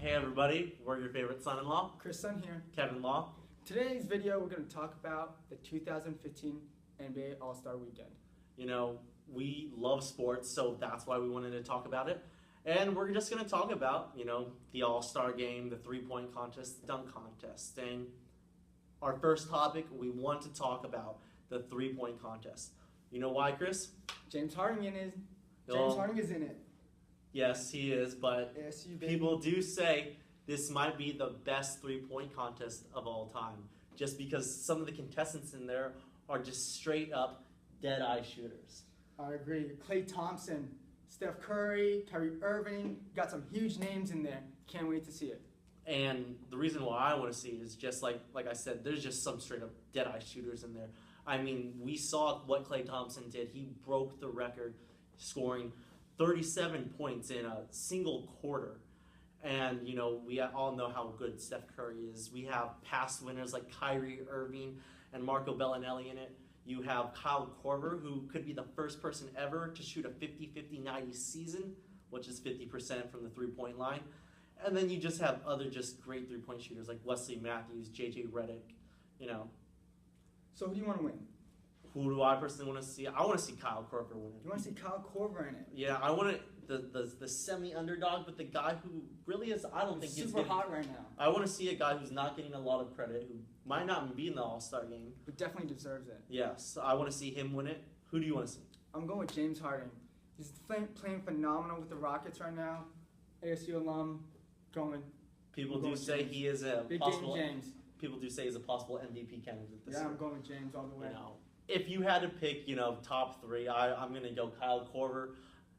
Hey everybody, we're your favorite son-in-law, Chris Sun here. Kevin Law. Today's video, we're going to talk about the 2015 NBA All-Star Weekend. You know, we love sports, so that's why we wanted to talk about it. And we're just going to talk about, the All-Star game, the three-point contest, the dunk contest. And our first topic, we want to talk about the three-point contest. You know why, Chris? James Harden is in it. Yes, he is, but ASU, baby. people do say this might be the best three-point contest of all time, just because some of the contestants in there are just straight-up dead-eye shooters. I agree. Klay Thompson, Steph Curry, Kyrie Irving, got some huge names in there. Can't wait to see it. And the reason why I want to see it is just like I said, there's just some straight-up dead-eye shooters in there. I mean, we saw what Klay Thompson did. He broke the record, scoring 37 points in a single quarter. And, we all know how good Steph Curry is. We have past winners like Kyrie Irving and Marco Bellinelli in it. You have Kyle Korver, who could be the first person ever to shoot a 50-50-90 season, which is 50% from the three-point line. And then you just have other just great three-point shooters like Wesley Matthews, J.J. Redick, So who do you want to win? Who do I personally want to see? I want to see Kyle Korver win it. You want to see Kyle Korver in it? Yeah, I want the semi-underdog, but the guy who really is, I don't think he's super hot right now. I want to see a guy who's not getting a lot of credit, who might not be in the All-Star game. But definitely deserves it. Yes, I want to see him win it. Who do you want to see? I'm going with James Harden. He's playing phenomenal with the Rockets right now. ASU alum, going. People do say he is a Big possible. game James. People do say he's a possible MVP candidate this year. I'm going with James all the way. If you had to pick, top three, I'm going to go Kyle Korver,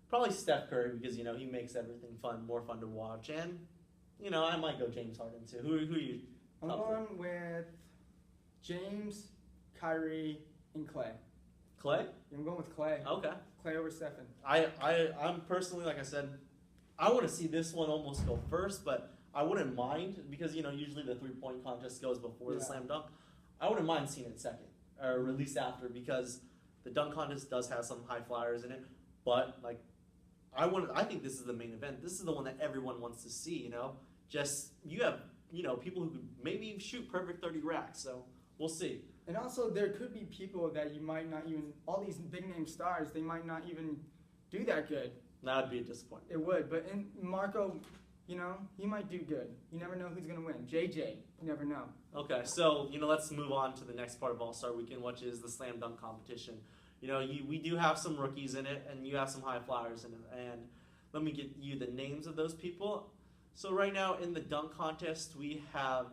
probably Steph Curry because, he makes everything more fun to watch. And, I might go James Harden too. Who are you? I'm going with James, Kyrie, and Klay. Klay? I'm going with Klay. Okay. Klay over Stephen. I'm personally, like I said, I want to see this one almost go first, but I wouldn't mind because, usually the three-point contest goes before the slam dunk. I wouldn't mind seeing it second. Or released after, because the dunk contest does have some high flyers in it, but I think this is the main event. This is the one that everyone wants to see. Just you have people who could maybe shoot perfect 30 racks. So we'll see. And also there could be people that you might not even, all these big name stars, they might not even do that good. That would be a disappointment. It would, but in Marco, he might do good. You never know who's gonna win. JJ, you never know. Okay, so let's move on to the next part of All-Star Weekend, which is the slam dunk competition. We do have some rookies in it, and you have some high flyers in it. And let me get you the names of those people. So right now in the dunk contest, we have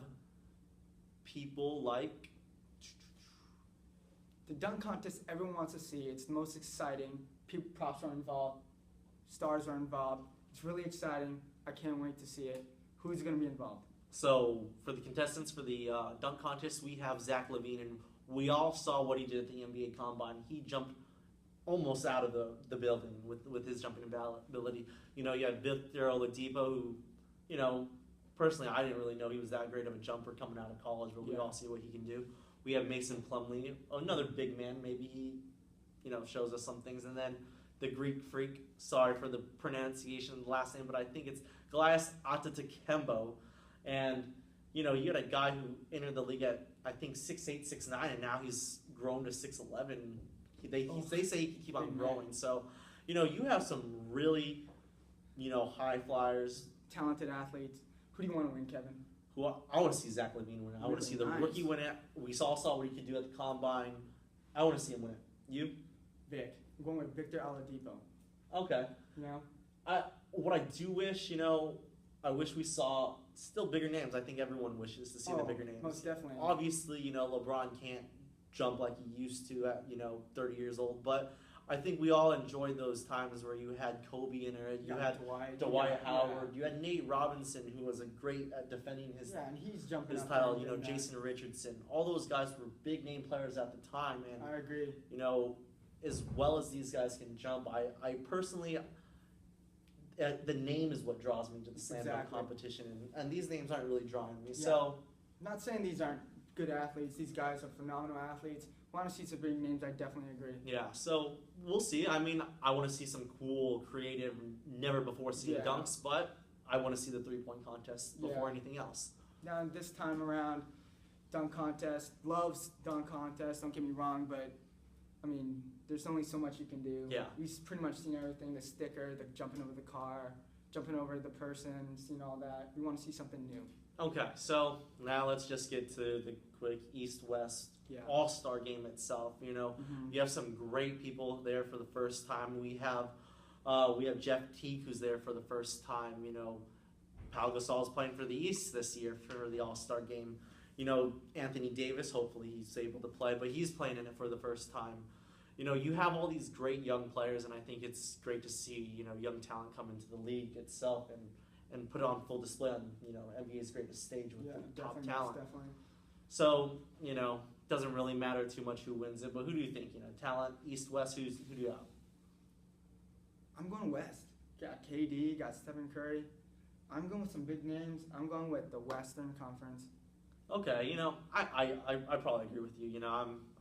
people like. The dunk contest, everyone wants to see. It's the most exciting. Props are involved. Stars are involved. It's really exciting. I can't wait to see it. Who's going to be involved? So for the contestants for the dunk contest, we have Zach LaVine, and we all saw what he did at the NBA Combine. He jumped almost out of the building with his jumping ability. You had Victor Oladipo, who, personally, I didn't really know he was that great of a jumper coming out of college, but we all see what he can do. We have Mason Plumlee, another big man. Maybe he, shows us some things. And then the Greek freak, sorry for the pronunciation of the last name, but I think it's Goliath Antetokounmpo. And, you had a guy who entered the league at, I think, 6'8", 6'9", and now he's grown to 6'11". They say he can keep on growing. So, you have some really, high flyers. Talented athletes. Who do you want to win, Kevin? I want to see Zach LaVine win it. I want to see the rookie win it. We saw what he could do at the Combine. I want to see him win it. You? Vic. I'm going with Victor Oladipo. Okay. What I do wish, I wish we saw still bigger names. I think everyone wishes to see the bigger names. Most definitely. Obviously, LeBron can't jump like he used to at, 30 years old. But I think we all enjoyed those times where you had Kobe in it. You had Dwight Howard. You had Nate Robinson, who was a great at defending his and he's jumping his title. Jason Richardson. All those guys were big name players at the time. And I agree. As well as these guys can jump, I personally. The name is what draws me to the slam dunk competition, and these names aren't really drawing me. Yeah. So, not saying these aren't good athletes. These guys are phenomenal athletes. Want to see some big names? I definitely agree. Yeah, so we'll see. I mean, I want to see some cool, creative, never before seen dunks, but I want to see the 3-point contest before anything else. Now this time around, dunk contest, loves dunk contest, don't get me wrong, but I mean, there's only so much you can do. Yeah. We've pretty much seen everything, the sticker, the jumping over the car, jumping over the person, seen all that. We want to see something new. Okay, so now let's just get to the quick East-West Yeah. All-Star game itself. You know, Mhm. you have some great people there for the first time. We have Jeff Teague, who's there for the first time. You know, Pau Gasol's playing for the East this year for the All-Star game. You know, Anthony Davis, hopefully he's able to play, but he's playing in it for the first time. You know, you have all these great young players, and I think it's great to see, you know, young talent come into the league itself and put it on full display on, you know, NBA's greatest stage with the top talent. Definitely. So, you know, doesn't really matter too much who wins it, but who do you think? You know, talent, East, West, who do you have? I'm going West. Got KD, got Stephen Curry. I'm going with some big names. I'm going with the Western Conference. Okay, you know, I probably agree with you. You know,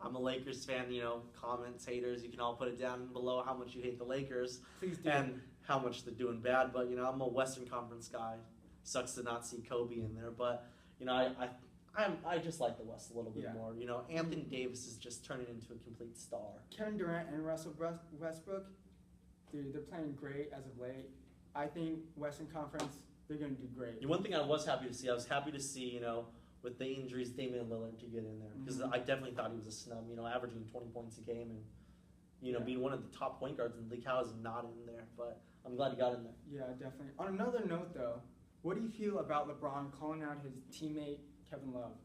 I'm a Lakers fan. You know, comments, haters, you can all put it down below how much you hate the Lakers Please do. and how much they're doing bad. But you know, I'm a Western Conference guy. Sucks to not see Kobe in there, but you know, I just like the West a little bit Yeah. more. You know, Anthony Davis is just turning into a complete star. Kevin Durant and Russell Westbrook, dude, they're playing great as of late. I think Western Conference, they're going to do great. The one thing I was happy to see, you know, with the injuries, Damian Lillard to get in there because Mhm. I definitely thought he was a snub. You know, averaging 20 points a game and you know Yeah. being one of the top point guards in the league. How is not in there? But I'm glad he got in there. Yeah, definitely. On another note, though, what do you feel about LeBron calling out his teammate Kevin Love?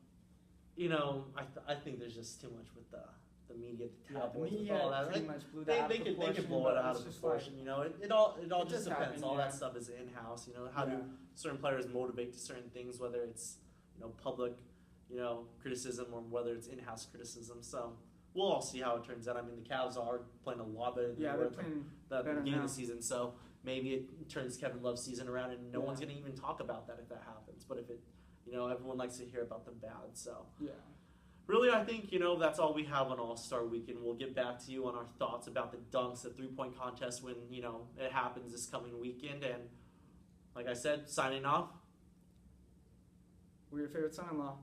You know, I think there's just too much with the media, the Yeah, the tabloids, with media all that. pretty much blew that out They of could proportion, blow it but out it's of just proportion. You know, it all it just just depends. happened, All yeah. that stuff is in house. You know, how Yeah. do certain players motivate to certain things, whether it's you know public, you know criticism or whether it's in-house criticism. So we'll all see how it turns out. I mean, the Cavs are playing a lot better than Yeah, they they're were at playing the better beginning now. of the season. So maybe it turns Kevin Love's season around, and no Yeah. one's going to even talk about that if that happens. But if it, you know, everyone likes to hear about the bad. So. Yeah. Really, I think, you know, that's all we have on All-Star Weekend. We'll get back to you on our thoughts about the dunks, the 3-point contest when, you know, it happens this coming weekend. And like I said, signing off. We're your favorite son-in-law.